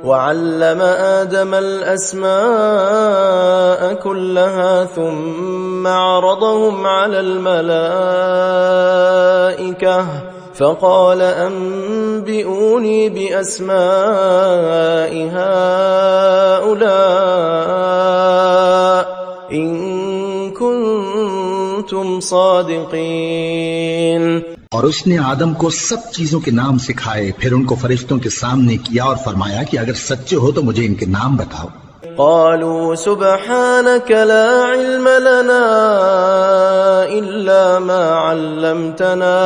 وعلم آدم الأسماء كلها ثم عرضهم على الملائكة فقال أنبئوني بأسماء هؤلاء إن كنتم صادقين. اور اس نے آدم کو سب چیزوں کے نام سکھائے، پھر ان کو فرشتوں کے سامنے کیا اور فرمایا کہ اگر سچے ہو تو مجھے ان کے نام بتاؤ. قالوا سبحانك لا علم لنا إلا ما علمتنا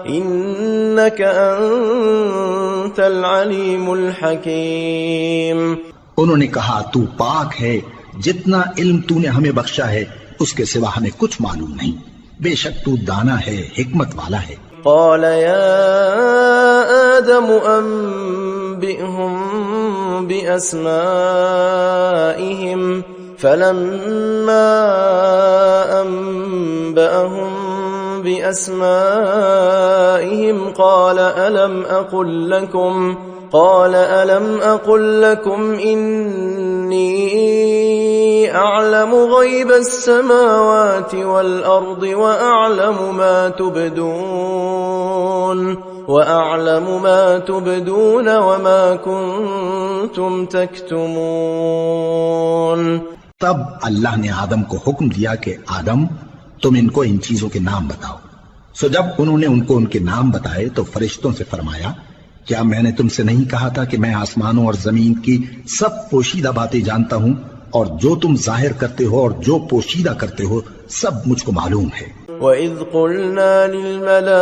إنك أنت العليم الحكيم. انہوں نے کہا تو پاک ہے، جتنا علم تو نے ہمیں بخشا ہے اس کے سوا ہمیں کچھ معلوم نہیں، بے شک تو دانا ہے، حکمت والا ہے. قال يا آدم أنبئهم بأسمائهم فلما أنبأهم بأسمائهم قال ألم أقل لكم إني أعلم غيب السماوات والأرض وأعلم ما تبدون وما كنتم تكتمون. تب اللہ نے آدم کو حکم دیا کہ آدم تم ان کو ان چیزوں کے نام بتاؤ. سو جب انہوں نے ان کو ان کے نام بتائے تو فرشتوں سے فرمایا کیا میں نے تم سے نہیں کہا تھا کہ میں آسمانوں اور زمین کی سب پوشیدہ باتیں جانتا ہوں، اور جو تم ظاہر کرتے ہو اور جو پوشیدہ کرتے ہو سب مجھ کو معلوم ہے. وَإِذْ قُلْنَا لِلْمَلَائِكَةِ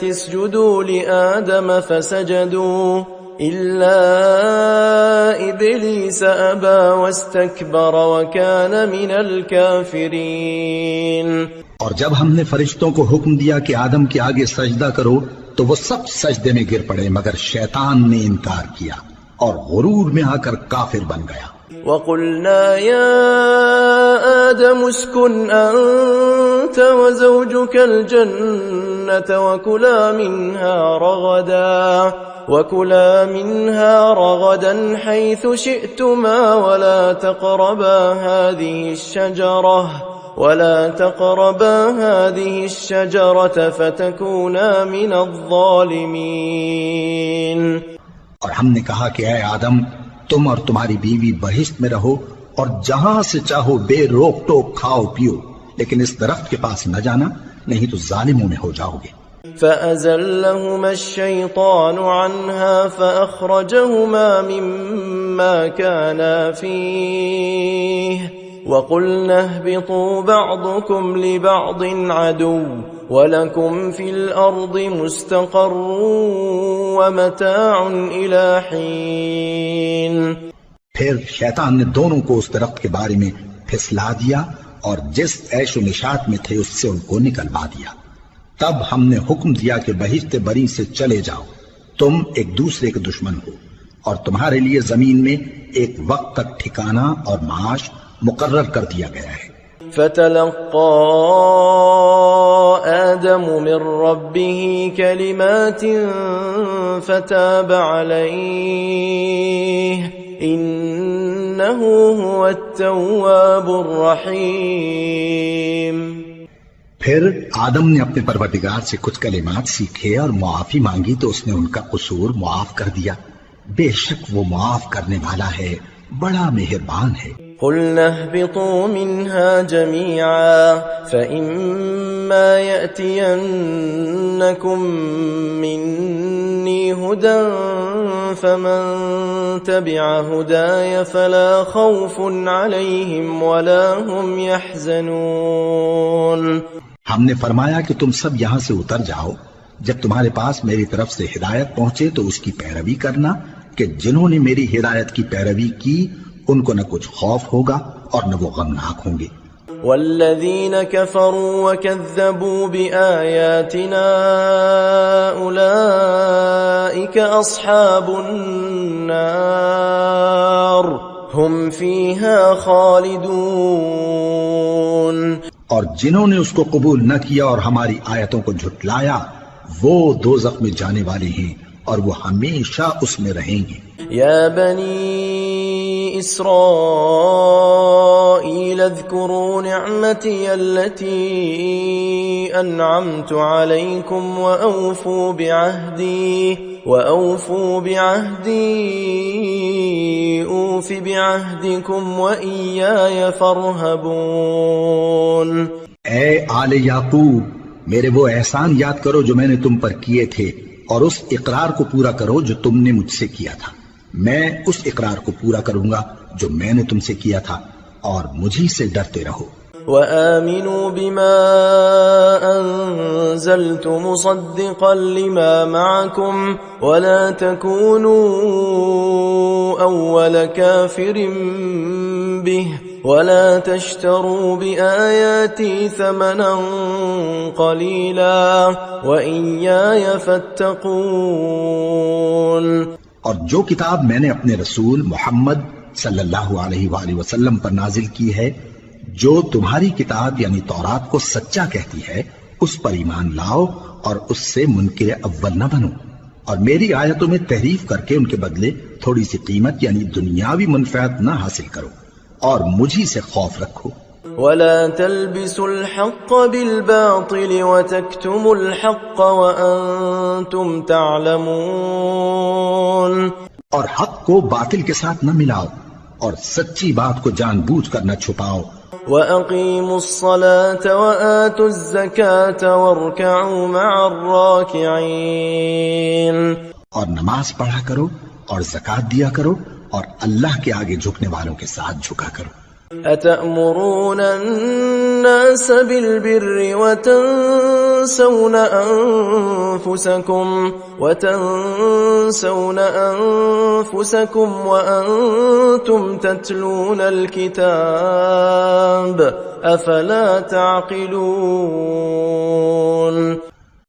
اسْجُدُوا لِآدَمَ فَسَجَدُوا إِلَّا إِبْلِيسَ أَبَى وَاسْتَكْبَرَ وَكَانَ مِنَ الْكَافِرِينَ. اور جب ہم نے فرشتوں کو حکم دیا کہ آدم کے آگے سجدہ کرو تو وہ سب سجدے میں گر پڑے مگر شیطان نے انکار کیا اور غرور میں آ کر کافر بن گیا. وَقُلْنَا يَا آدَمُ اسْكُنْ أَنْتَ وَزَوْجُكَ الْجَنَّةَ وَكُلَا مِنْهَا رَغَدًا حَيْثُ شِئْتُمَا وَلَا تقربا هذه الشجرة فتكونا من الظالمين. اور ہم نے کہا کہ اے آدم تم اور تمہاری بیوی بہشت میں رہو اور جہاں سے چاہو بے روک ٹوک کھاؤ پیو، لیکن اس درخت کے پاس نہ جانا نہیں تو ظالموں میں ہو جاؤ گے. فأزلهما الشيطان عنها فأخرجهما مما كانا فيه وقلنا اهبطوا بعضكم لبعض عدو وَلَكُمْ فِي الْأَرْضِ مُسْتَقَرٌّ وَمَتَاعٌ إِلَى حِينٍ. پھر شیطان نے دونوں کو اس درخت کے بارے میں پھسلا دیا اور جس عیش و نشاط میں تھے اس سے ان کو نکلوا دیا. تب ہم نے حکم دیا کہ بہشت بری سے چلے جاؤ، تم ایک دوسرے کے دشمن ہو، اور تمہارے لیے زمین میں ایک وقت تک ٹھکانہ اور معاش مقرر کر دیا گیا ہے. فتلقى آدم من ربه كلمات فتاب عليه إنه هو التواب الرحيم. پھر آدم نے اپنے پروردگار سے کچھ کلمات سیکھے اور معافی مانگی تو اس نے ان کا قصور معاف کر دیا. بے شک وہ معاف کرنے والا ہے، بڑا مہربان ہے. قُلْنَا اهْبِطُوا مِنْهَا جَمِيعًا فَإِمَّا يَأْتِيَنَّكُمْ مِنِّي هُدًى فَمَنْ تَبِعَ هُدَايَ فَلَا خَوْفٌ عَلَيْهِمْ وَلَا هُمْ يَحْزَنُونَ. ہم نے فرمایا کہ تم سب یہاں سے اتر جاؤ، جب تمہارے پاس میری طرف سے ہدایت پہنچے تو اس کی پیروی کرنا کہ جنہوں نے میری ہدایت کی پیروی کی ان کو نہ کچھ خوف ہوگا اور نہ وہ غمناک ہوں گے. والذین کفروا وکذبوا بآیاتنا اولئک اصحاب النار هم فیہا خالدون. اور جنہوں نے اس کو قبول نہ کیا اور ہماری آیتوں کو جھٹلایا وہ دوزخ میں جانے والے ہیں اور وہ ہمیشہ اس میں رہیں گے۔ يا بني إسرائيل اذكروا نعمتي التي أنعمت عليكم وأوفوا بعهدي أوف بعهدكم وإياي فارهبون۔ اے آل یعقوب، میرے وہ احسان یاد کرو جو میں نے تم پر کیے تھے، اور اس اقرار کو پورا کرو جو تم نے مجھ سے کیا تھا۔ میں اس اقرار کو پورا کروں گا جو میں نے تم سے کیا تھا، اور مجھی سے ڈرتے رہو۔ وآمنوا بما أنزلت مصدقا لما معكم ولا تكونوا أول كافر به ولا تشتروا بآياتي ثمنا قليلا وإياي فاتقون۔ اور جو کتاب میں نے اپنے رسول محمد صلی اللہ علیہ وآلہ وسلم پر نازل کی ہے، جو تمہاری کتاب یعنی تورات کو سچا کہتی ہے، اس پر ایمان لاؤ اور اس سے منکر اول نہ بنو، اور میری آیتوں میں تحریف کر کے ان کے بدلے تھوڑی سی قیمت یعنی دنیاوی منفعت نہ حاصل کرو، اور مجھی سے خوف رکھو۔ ولا تلبسوا الحق بالباطل وتكتموا الحق وأنتم تعلمون۔ اور حق کو باطل کے ساتھ نہ ملاؤ، اور سچی بات کو جان بوجھ کر نہ چھپاؤ۔ وَأَقِيمُوا الصَّلَاةَ وَآتُوا الزَّكَاةَ وَارْكَعُوا مَعَ الرَّاكِعِينَ۔ اور نماز پڑھا کرو اور زکوٰۃ دیا کرو اور اللہ کے آگے جھکنے والوں کے ساتھ جھکا کرو۔ أَتَأْمُرُونَ النَّاسَ بِالْبِرِّ وَتَنْسَوْنَ أَنفُسَكُمْ وَأَنْتُمْ تَتْلُونَ الْكِتَابَ أَفَلَا تَعْقِلُونَ۔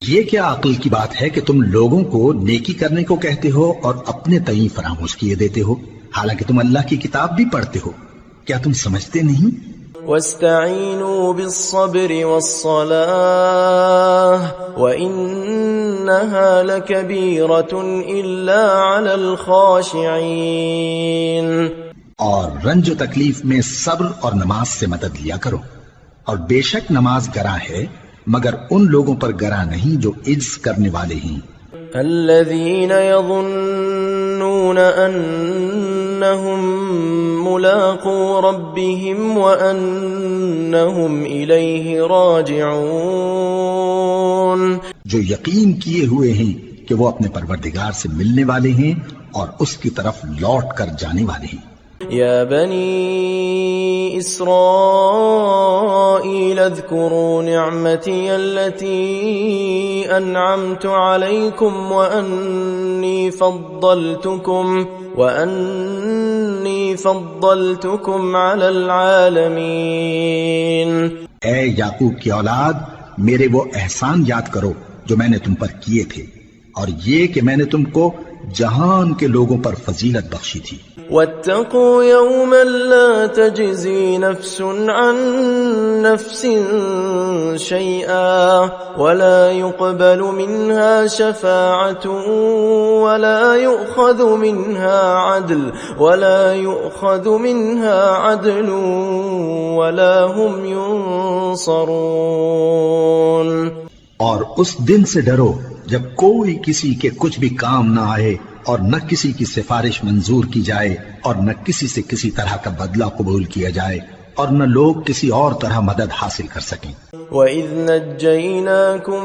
یہ کیا عقل کی بات ہے کہ تم لوگوں کو نیکی کرنے کو کہتے ہو اور اپنے تئیں فراموش کیے دیتے ہو، حالانکہ تم اللہ کی کتاب بھی پڑھتے ہو؟ کیا تم سمجھتے نہیں؟ وَاسْتَعِينُوا بِالصَّبْرِ وَالصَّلَاةِ وَإِنَّهَا لَكَبِيرَةٌ إِلَّا عَلَى الْخَاشِعِينَ۔ اور رنج و تکلیف میں صبر اور نماز سے مدد لیا کرو، اور بے شک نماز گراں ہے مگر ان لوگوں پر گراں نہیں جو عجز کرنے والے ہیں۔ الذين يظنون أنهم ملاقو ربهم وأنهم إليه راجعون۔ جو یقین کیے ہوئے ہیں کہ وہ اپنے پروردگار سے ملنے والے ہیں اور اس کی طرف لوٹ کر جانے والے ہیں۔ يا بني إسرائيل اذكروا نعمتي التي أنعمت عليكم وأني فضلتكم على العالمين۔ اے یعقوب کی اولاد، میرے وہ احسان یاد کرو جو میں نے تم پر کیے تھے، اور یہ کہ میں نے تم کو جہان کے لوگوں پر فضیلت بخشی تھی۔ واتقوا يوما لا تجزي نفس عن نفس شيئا ولا يقبل منها شفاعة ولا يؤخذ منها عدل ولا هم ينصرون۔ اور اس دن سے ڈرو جب کوئی کسی کے کچھ بھی کام نہ آئے، اور نہ کسی کی سفارش منظور کی جائے، اور نہ کسی سے کسی طرح کا بدلہ قبول کیا جائے، اور نہ لوگ کسی اور طرح مدد حاصل کر سکیں۔ وَإِذْ نَجَّيْنَاكُمْ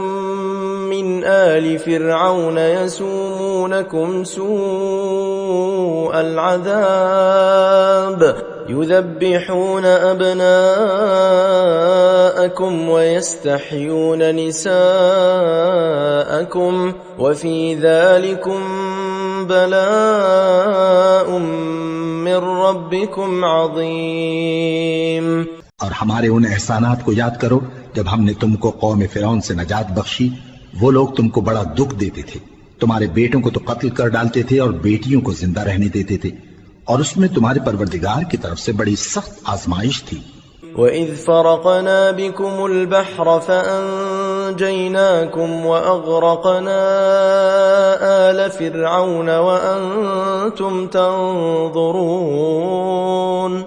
مِنْ آلِ فِرْعَوْنَ يَسُومُونَكُمْ سُوءَ الْعَذَابِ يُذَبِّحُونَ أَبْنَاءَكُمْ وَيَسْتَحْيُونَ نِسَاءَكُمْ وَفِي ذَلِكُمْ بَلَاءٌ مِّن رَّبِّكُمْ عَظِيمٌ۔ اور ہمارے ان احسانات کو یاد کرو جب ہم نے تم کو قوم فرعون سے نجات بخشی۔ وہ لوگ تم کو بڑا دکھ دیتے تھے، تمہارے بیٹوں کو تو قتل کر ڈالتے تھے اور بیٹیوں کو زندہ رہنے دیتے تھے، اور اس میں تمہارے پروردگار کی طرف سے بڑی سخت آزمائش تھی۔ وَإِذْ فَرَقْنَا بِكُمُ الْبَحْرَ فأنجيناكم وأغرقنا آل فرعون وأنتم تنظرون۔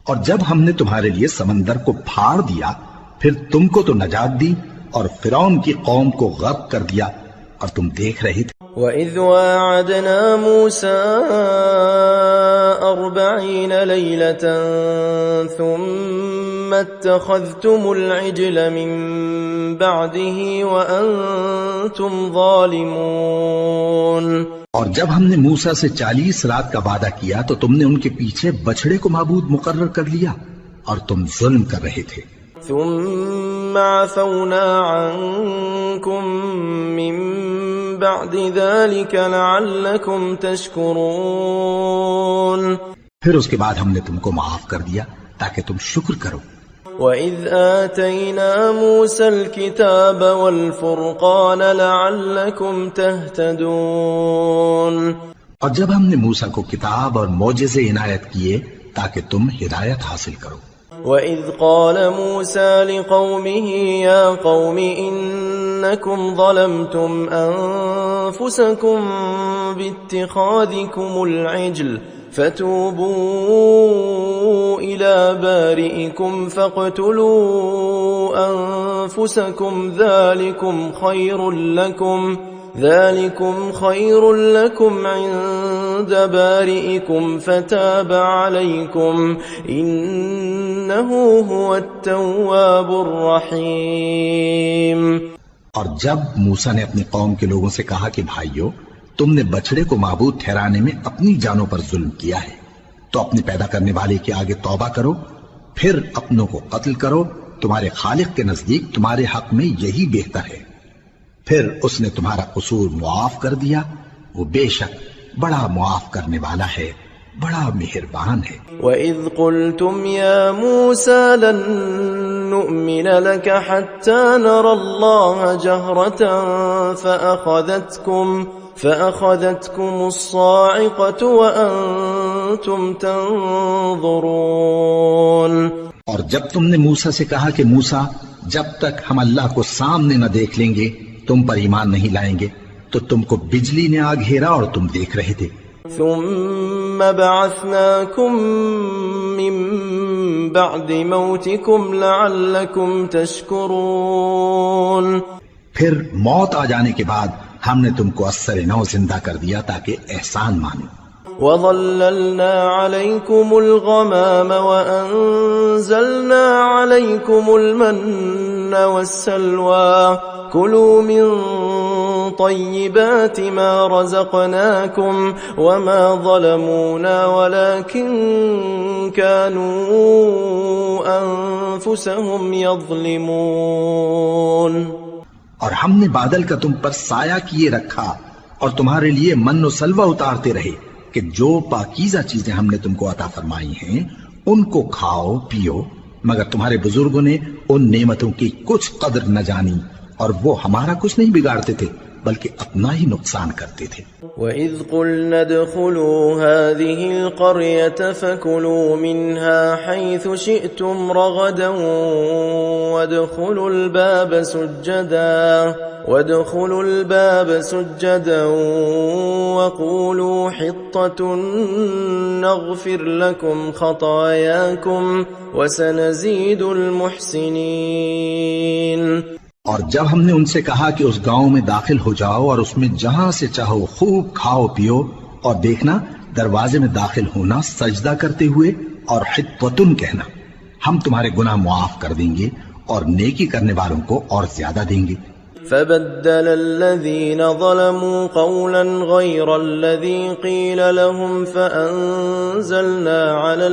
اور جب ہم نے تمہارے لیے سمندر کو پھاڑ دیا پھر تم کو تو نجات دی اور فرعون کی قوم کو غرق کر دیا اور تم دیکھ رہے تھے۔ وَإِذْ وَاعَدْنَا مُوسَىٰ 40 لَيْلَةً ثُمَّ اتَّخَذْتُمُ الْعِجْلَ مِن بَعْدِهِ وَأَنْتُمْ ظَالِمُونَ۔ اور جب ہم نے موسیٰ سے 40 رات کا وعدہ کیا تو تم نے ان کے پیچھے بچڑے کو معبود مقرر کر لیا اور تم ظلم کر رہے تھے۔ ثم عفونا عنكم من بعد ذلك لعلكم تشكرون۔ پھر اس کے بعد ہم نے تم کو معاف کر دیا تاکہ تم شکر کرو۔ وَإِذْ آتَيْنَا مُوسَى الْكِتَابَ وَالْفُرْقَانَ لَعَلَّكُمْ تَهْتَدُونَ۔ اور جب ہم نے موسیٰ کو کتاب اور معجزے عنایت کیے تاکہ تم ہدایت حاصل کرو۔ وَإِذْ قَالَ مُوسَى لِقَوْمِهِ يَا قَوْمِ إِنَّكُمْ ظَلَمْتُمْ أَنفُسَكُمْ بِاتِّخَاذِكُمُ الْعِجْلَ فَتُوبُوا إِلَى بَارِئِكُمْ فَاقْتُلُوا أَنفُسَكُمْ ذَلِكُمْ خَيْرٌ لَكُمْ عِندَ بَارِئِكُمْ فَتَابَ عَلَيْكُمْ إِنَّهُ هُوَ التَّوَّابُ الرَّحِيمُ۔ اور جب موسیٰ نے اپنی قوم کے لوگوں سے کہا کہ بھائیو تم نے بچڑے کو معبود ٹھہرانے میں اپنی جانوں پر ظلم کیا ہے تو اپنے پیدا کرنے والے کے آگے توبہ کرو پھر اپنوں کو قتل کرو، تمہارے خالق کے نزدیک تمہارے حق میں یہی بہتر ہے۔ پھر اس نے تمہارا قصور معاف کر دیا، وہ بے شک بڑا معاف کرنے والا ہے، بڑا مہربان ہے۔ وَإِذْ قُلْتُمْ يَا مُوسَى لَن نُّؤْمِنَ لَكَ حَتَّى نَرَى اللَّهَ جَهْرَةً فَأَخَذَتْكُمُ الصَّاعِقَةُ وَأَنْتُمْ تَنظُرُونَ۔ اور جب تم نے موسیٰ سے کہا کہ موسیٰ جب تک ہم اللہ کو سامنے نہ دیکھ لیں گے تم پر ایمان نہیں لائیں گے، تو تم کو بجلی نے آ گھیرا اور تم دیکھ رہے تھے۔ ثم بعثناكم من بعد موتكم لعلكم تشكرون۔ پھر موت آ جانے کے بعد ہم نے تم کو اثر نو زندہ کر دیا تاکہ احسان مانو۔ وَظَلَّلْنَا عَلَيْكُمُ الْغَمَامَ وَأَنزَلْنَا عَلَيْكُمُ الْمَنَّ وَالسَّلْوَىٰ كُلُوا مِن طَيِّبَاتِ مَا رَزَقْنَاكُمْ وَمَا ظَلَمُونَا وَلَكِن كَانُوا أَنفُسَهُمْ يَظْلِمُونَ۔ اور ہم نے بادل کا تم پر سایہ کیے رکھا اور تمہارے لیے من و سلوہ اتارتے رہے کہ جو پاکیزہ چیزیں ہم نے تم کو عطا فرمائی ہیں ان کو کھاؤ پیو، مگر تمہارے بزرگوں نے ان نعمتوں کی کچھ قدر نہ جانی اور وہ ہمارا کچھ نہیں بگاڑتے تھے بلکہ اپنا ہی نقصان کرتے تھے۔ وَإِذْ قُلْنَا ادْخُلُوا هَٰذِهِ الْقَرْيَةَ فَكُلُوا مِنْهَا حَيْثُ شِئْتُمْ رَغَدًا وَادْخُلُوا الْبَابَ سُجَّدًا وَقُولُوا حِطَّةٌ نَغْفِرْ لَكُمْ خَطَايَاكُمْ وَسَنَزِيدُ الْمُحْسِنِينَ۔ اور جب ہم نے ان سے کہا کہ اس گاؤں میں داخل ہو جاؤ اور اس میں جہاں سے چاہو خوب کھاؤ پیو، اور دیکھنا دروازے میں داخل ہونا سجدہ کرتے ہوئے اور حطوتن کہنا، ہم تمہارے گناہ معاف کر دیں گے اور نیکی کرنے والوں کو اور زیادہ دیں گے۔ فبدل الذين ظلموا قولا غير الذي قيل لهم فأنزلنا على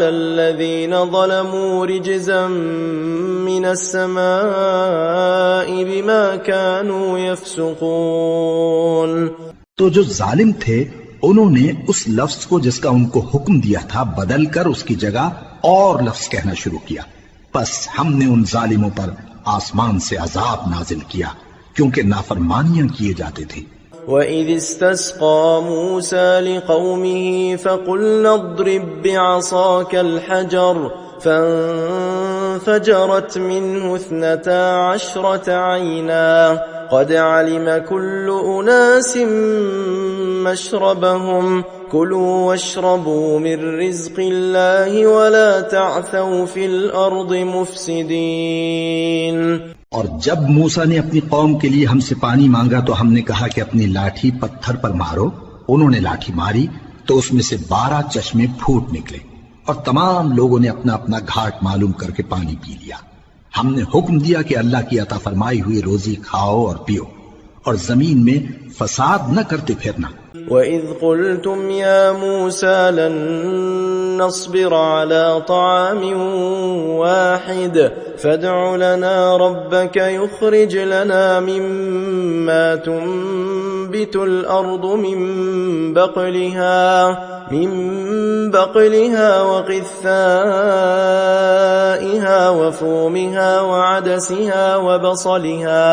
الذين ظلموا رجزا من السماء بما كانوا يفسقون۔ تو جو ظالم تھے انہوں نے اس لفظ کو جس کا ان کو حکم دیا تھا بدل کر اس کی جگہ اور لفظ کہنا شروع کیا، پس ہم نے ان ظالموں پر آسمان سے عذاب نازل کیا کیونکہ نافرمانیاں کیے جاتے تھے۔ وَإِذِ اسْتَسْقَى مُوسَى لِقَوْمِهِ فَقُلْنَا اضْرِب بِّعَصَاكَ الْحَجَرَ فانفجرت منه 12 عينا قد علم كل أناس مشربهم كلوا واشربوا من رزق الله ولا تعثوا في الأرض مفسدين. اور جب موسیٰ نے اپنی قوم کے لیے ہم سے پانی مانگا تو ہم نے کہا کہ اپنی لاٹھی پتھر پر مارو. انہوں نے لاٹھی ماری تو اس میں سے 12 چشمے پھوٹ نکلے اور تمام لوگوں نے اپنا اپنا گھاٹ معلوم کر کے پانی پی لیا. ہم نے حکم دیا کہ اللہ کی عطا فرمائی ہوئی روزی کھاؤ اور پیو اور زمین میں فساد نہ کرتے پھرنا. وَإِذْ قُلْتُمْ يَا مُوسَى لَن نَّصْبِرَ عَلَى طَعَامٍ وَاحِدٍ فَادْعُ لَنَا رَبَّكَ يُخْرِجْ لَنَا مِمَّا تُنبِتُ الْأَرْضُ مِن بَقْلِهَا وَقِثَّائِهَا وَفُومِهَا وَعَدَسِهَا وَبَصَلِهَا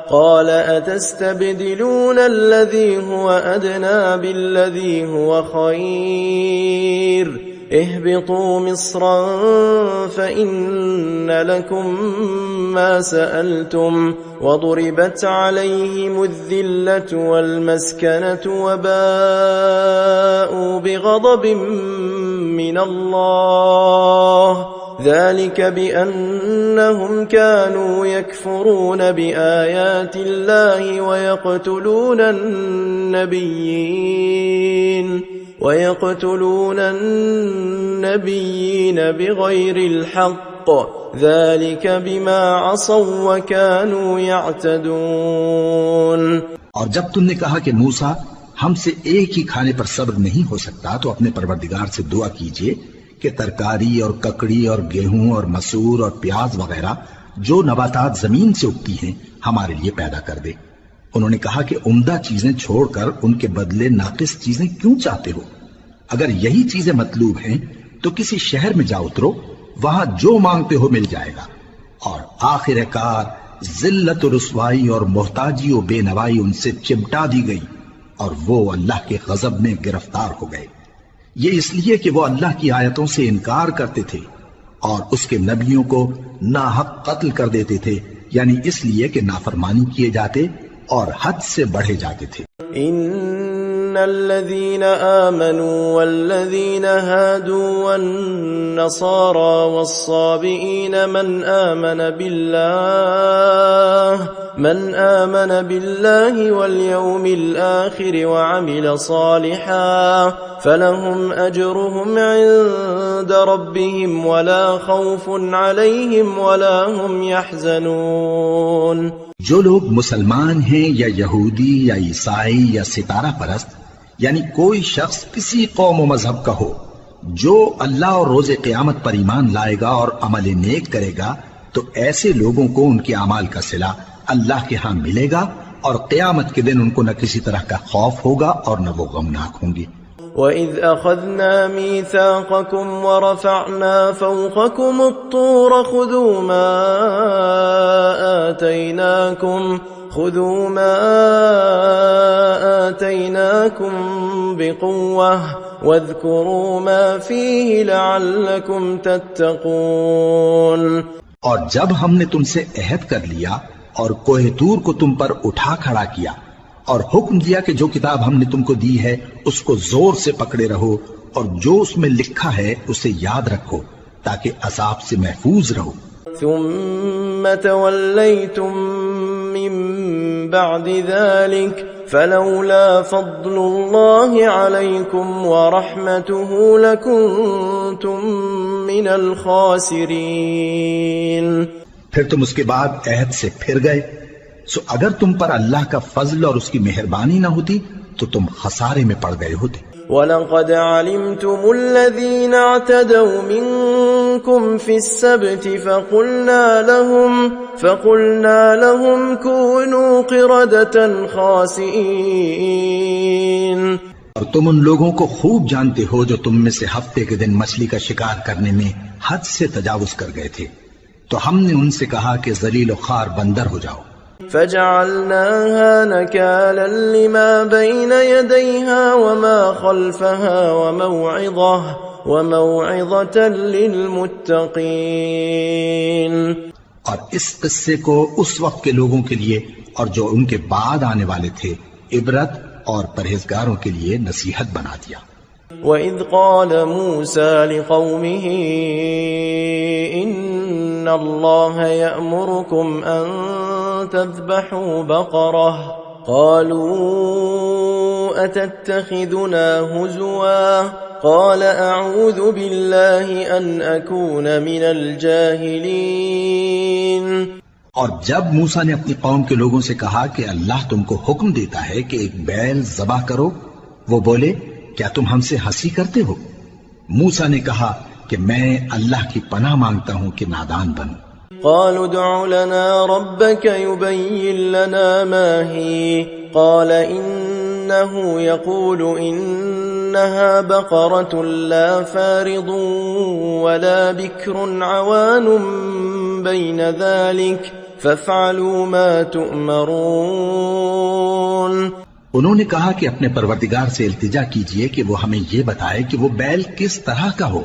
قال أتستبدلون الذي هو أدنى بالذي هو خير اهبطوا مصرا فإن لكم ما سألتم وضربت عليهم الذلة والمسكنة وباءوا بغضب من الله ذلك بأنهم كانوا يكفرون بآيات الله ويقتلون النبيين بغير الحق ذلك بما عصوا وكانوا يعتدون. اور جب تم نے کہا کہ موسیٰ ہم سے ایک ہی کھانے پر صبر نہیں ہو سکتا تو اپنے پروردگار سے دعا کیجئے کہ ترکاری اور ککڑی اور گیہوں اور مسور اور پیاز وغیرہ جو نباتات زمین سے اگتی ہیں ہمارے لیے پیدا کر دے. انہوں نے کہا کہ عمدہ چیزیں چھوڑ کر ان کے بدلے ناقص چیزیں کیوں چاہتے ہو؟ اگر یہی چیزیں مطلوب ہیں تو کسی شہر میں جا اترو، وہاں جو مانگتے ہو مل جائے گا. اور آخر کار ذلت و رسوائی اور محتاجی و بے نوائی ان سے چمٹا دی گئی اور وہ اللہ کے غضب میں گرفتار ہو گئے. یہ اس لیے کہ وہ اللہ کی آیتوں سے انکار کرتے تھے اور اس کے نبیوں کو ناحق قتل کر دیتے تھے، یعنی اس لیے کہ نافرمانی کیے جاتے اور حد سے بڑھے جاتے تھے. ان الذين آمنوا والذين هادوا والنصارى والصابئين من آمن بالله واليوم الآخر وعمل صالحا فلهم أجرهم عند ربهم ولا خوف عليهم ولا هم يحزنون. جو لوگ مسلمان ہیں یا یہودی یا عیسائی یا ستارہ پرست، یعنی کوئی شخص کسی قوم و مذہب کا ہو، جو اللہ اور روز قیامت پر ایمان لائے گا اور عمل نیک کرے گا تو ایسے لوگوں کو ان کے اعمال کا صلہ اللہ کے ہاں ملے گا اور قیامت کے دن ان کو نہ کسی طرح کا خوف ہوگا اور نہ وہ غمناک ہوں گے. وَإِذْ أَخَذْنَا مِيثَاقَكُمْ وَرَفَعْنَا فَوْقَكُمُ الطُّورَ خُذُوا مَا آتَيْنَاكُمْ بِقُوَّةٍ وَاذْكُرُوا مَا فِيهِ لَعَلَّكُمْ تَتَّقُونَ. اور جب ہم نے تم سے عہد کر لیا اور کوہ طور کو تم پر اٹھا کھڑا کیا اور حکم دیا کہ جو کتاب ہم نے تم کو دی ہے اس کو زور سے پکڑے رہو اور جو اس میں لکھا ہے اسے یاد رکھو تاکہ عذاب سے محفوظ رہو. ثم توليتم من بعد ذلك فلولا فضل الله عليكم ورحمته لكنتم من الخاسرين. پھر تم اس کے بعد عہد سے پھر گئے، سو اگر تم پر اللہ کا فضل اور اس کی مہربانی نہ ہوتی تو تم خسارے میں پڑ گئے ہوتے. وَلَقَدْ عَلِمْتُمُ الَّذِينَ اعْتَدَوْا مِنْكُمْ فِي السَّبْتِ فَقُلْنَا لَهُمْ كُونُوا قِرَدَةً خَاسِئِينَ. اور تم ان لوگوں کو خوب جانتے ہو جو تم میں سے ہفتے کے دن مچھلی کا شکار کرنے میں حد سے تجاوز کر گئے تھے، تو ہم نے ان سے کہا کہ ذلیل و خوار بندر ہو جاؤ. فجعلناها نكالا لما بين يديها وما خلفها وموعظة للمتقين. اور اس قصے کو اس وقت کے لوگوں کے لیے اور جو ان کے بعد آنے والے تھے عبرت اور پرہیزگاروں کے لیے نصیحت بنا دیا. وَإِذْ قَالَ مُوسَى لِقَوْمِهِ إِنَّ اللَّهَ يَأْمُرُكُمْ أَن تَذْبَحُوا بَقَرَةً قَالُوا أَتَتَّخِذُنَا هُزُوًا قَالَ أَعُوذُ بِاللَّهِ أَنْ أَكُونَ مِنَ الْجَاهِلِينَ. اور جب موسیٰ نے اپنی قوم کے لوگوں سے کہا کہ اللہ تم کو حکم دیتا ہے کہ ایک بیل ذبح کرو، وہ بولے کیا تم ہم سے ہنسی کرتے ہو؟ موسیٰ نے کہا کہ میں اللہ کی پناہ مانگتا ہوں کہ نادان بنوں. قالوا ادع لنا ربك يبين لنا ما هي قال إنه يقول إنها بقرة لا فارض ولا بكر عوان بين ذلك فافعلوا ما تؤمرون. انہوں نے کہا کہ اپنے پروردگار سے التجا کیجئے کہ وہ ہمیں یہ بتائے کہ وہ بیل کس طرح کا ہو.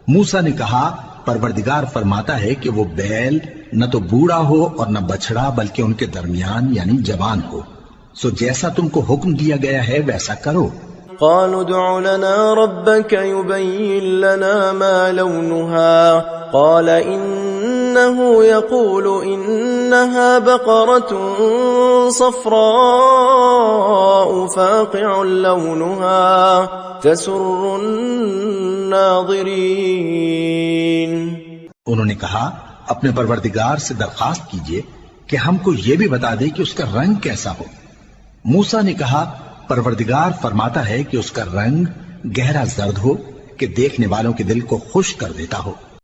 موسیٰ نے کہا پروردگار فرماتا ہے کہ وہ بیل نہ تو بوڑھا ہو اور نہ بچڑا بلکہ ان کے درمیان یعنی جوان ہو، سو جیسا تم کو حکم دیا گیا ہے ویسا کرو. قالوا ادع لنا ربك يبين لنا ما لونها قال إنه يقول إنها بقرة صفراء فاقع لونها تسر الناظرين. انہوں نے کہا اپنے پروردگار سے درخواست کیجئے کہ ہم کو یہ بھی بتا دے کہ اس کا رنگ کیسا ہو. موسیٰ نے کہا پروردگار فرماتا ہے کہ اس کا رنگ گہرا زرد ہو کہ دیکھنے والوں کے دل کو خوش کر دیتا ہو.